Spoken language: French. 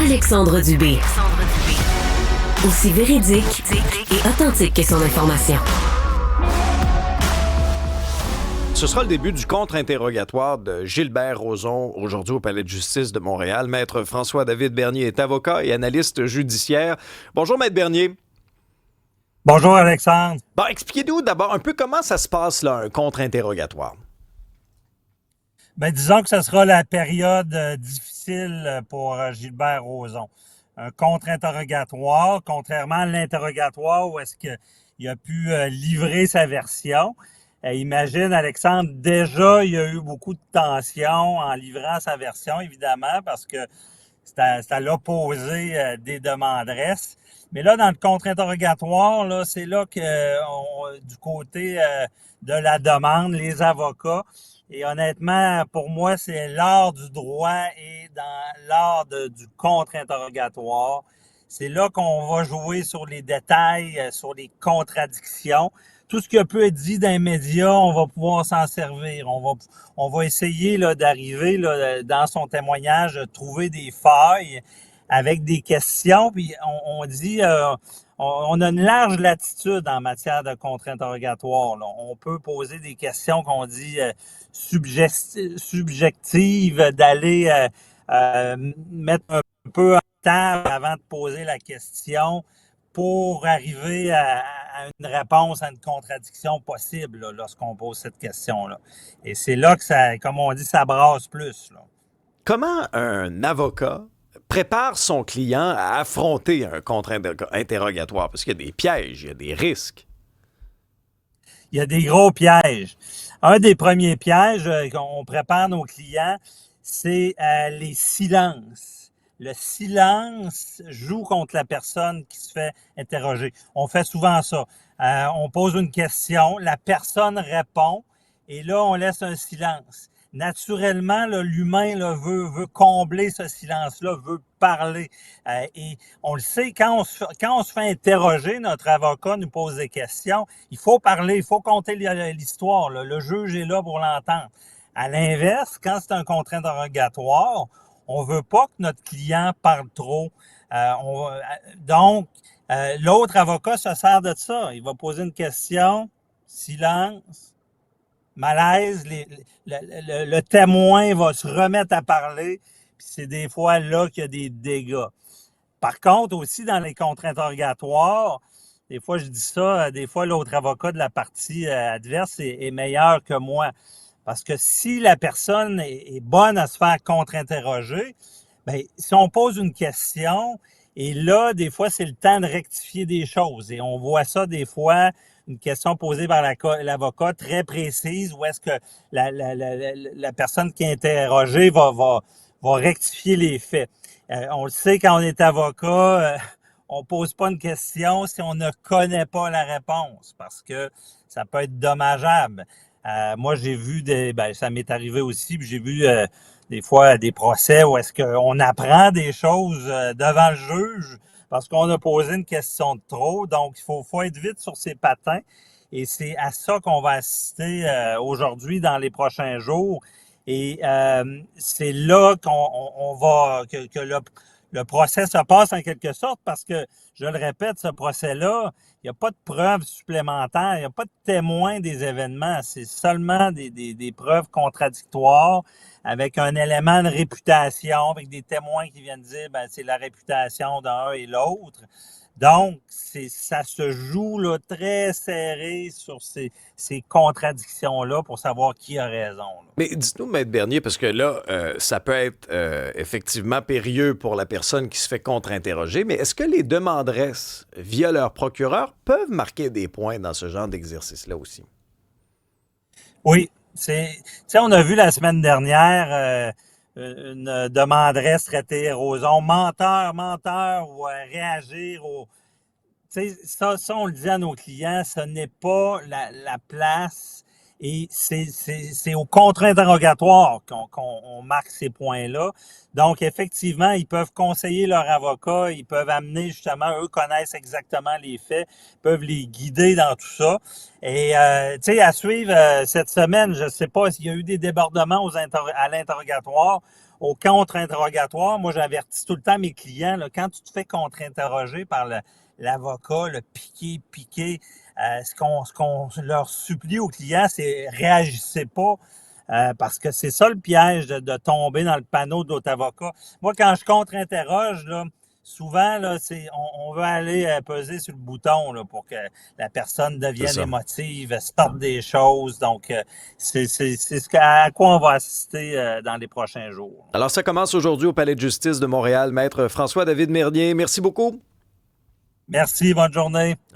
Alexandre Dubé. Aussi véridique et authentique que son information. Ce sera le début du contre-interrogatoire de Gilbert Rozon, aujourd'hui au Palais de justice de Montréal. Maître François-David Bernier est avocat et analyste judiciaire. Bonjour, Maître Bernier. Bonjour, Alexandre. Bon, expliquez-nous d'abord un peu comment ça se passe, là, un contre-interrogatoire. Ben, disons que ce sera la période difficile pour Gilbert Rozon. Un contre-interrogatoire, contrairement à l'interrogatoire où est-ce qu'il a pu livrer sa version. Imagine, Alexandre, déjà, il y a eu beaucoup de tension en livrant sa version, évidemment, parce que c'est à l'opposé des demanderesses. Mais là, dans le contre-interrogatoire, là, c'est là que du côté de la demande, les avocats, et honnêtement, pour moi, c'est l'art du droit et dans l'art du contre-interrogatoire. C'est là qu'on va jouer sur les détails, sur les contradictions. Tout ce qui peut être dit dans les médias, on va pouvoir s'en servir. On va essayer là, d'arriver là, dans son témoignage, de trouver des failles avec des questions. Puis on dit, on a une large latitude en matière de contre-interrogatoire. Là. On peut poser des questions qu'on dit subjectives, d'aller mettre un peu en table avant de poser la question pour arriver à une réponse à une contradiction possible là, lorsqu'on pose cette question-là. Et c'est là que ça, comme on dit, ça brasse plus. Là. Comment un avocat prépare son client à affronter un contre-interrogatoire? Parce qu'il y a des pièges, il y a des risques. Il y a des gros pièges. Un des premiers pièges qu'on prépare nos clients, c'est les silences. Le silence joue contre la personne qui se fait interroger. On fait souvent ça. On pose une question, la personne répond, et là, on laisse un silence. Naturellement, là, l'humain là, veut combler ce silence-là, veut parler. Et on le sait, quand on se fait interroger, notre avocat nous pose des questions, il faut parler, il faut conter l'histoire. Là. Le juge est là pour l'entendre. À l'inverse, quand c'est un contre-interrogatoire, on veut pas que notre client parle trop. Donc, l'autre avocat se sert de ça. Il va poser une question, silence, malaise, le témoin va se remettre à parler, puis c'est des fois là qu'il y a des dégâts. Par contre, aussi dans les contre-interrogatoires, des fois je dis ça, des fois l'autre avocat de la partie adverse est meilleur que moi. Parce que si la personne est bonne à se faire contre-interroger, bien, si on pose une question, et là, des fois, c'est le temps de rectifier des choses. Et on voit ça des fois, une question posée par l'avocat très précise, où est-ce que la personne qui est interrogée va rectifier les faits. On le sait, quand on est avocat, on pose pas une question si on ne connaît pas la réponse, parce que ça peut être dommageable. Moi, j'ai vu ça m'est arrivé aussi, puis j'ai vu des fois des procès où est-ce qu'on apprend des choses devant le juge parce qu'on a posé une question de trop. Donc, il faut être vite sur ses patins. Et c'est à ça qu'on va assister aujourd'hui dans les prochains jours. Et c'est là que le procès se passe en quelque sorte parce que, je le répète, ce procès-là, il n'y a pas de preuves supplémentaires, il n'y a pas de témoins des événements, c'est seulement des preuves contradictoires avec un élément de réputation, avec des témoins qui viennent dire c'est la réputation d'un et l'autre. Donc, ça se joue là, très serré sur ces contradictions-là pour savoir qui a raison. Là. Mais dites-nous, Maître Bernier, parce que là, ça peut être effectivement périlleux pour la personne qui se fait contre-interroger, mais est-ce que les demanderesses, via leur procureur, peuvent marquer des points dans ce genre d'exercice-là aussi? Oui. On a vu la semaine dernière une demanderesse traiter Rozon menteur ou réagir au... Ça, on le dit à nos clients, ce n'est pas la place et c'est au contre-interrogatoire qu'on marque ces points-là. Donc, effectivement, ils peuvent conseiller leur avocat, ils peuvent amener justement, eux connaissent exactement les faits, peuvent les guider dans tout ça. Et, à suivre cette semaine, je ne sais pas s'il y a eu des débordements à l'interrogatoire au contre-interrogatoire, moi, j'avertis tout le temps mes clients, là, quand tu te fais contre-interroger par l'avocat, le piqué, ce qu'on leur supplie aux clients, c'est réagissez pas. Parce que c'est ça le piège de tomber dans le panneau de l'autre avocat. Moi, quand je contre-interroge, là, souvent, là, on veut aller peser sur le bouton là, pour que la personne devienne émotive, sorte des choses. Donc, c'est à quoi on va assister dans les prochains jours. Alors, ça commence aujourd'hui au Palais de justice de Montréal. Maître François-David Mernier, merci beaucoup. Merci, bonne journée.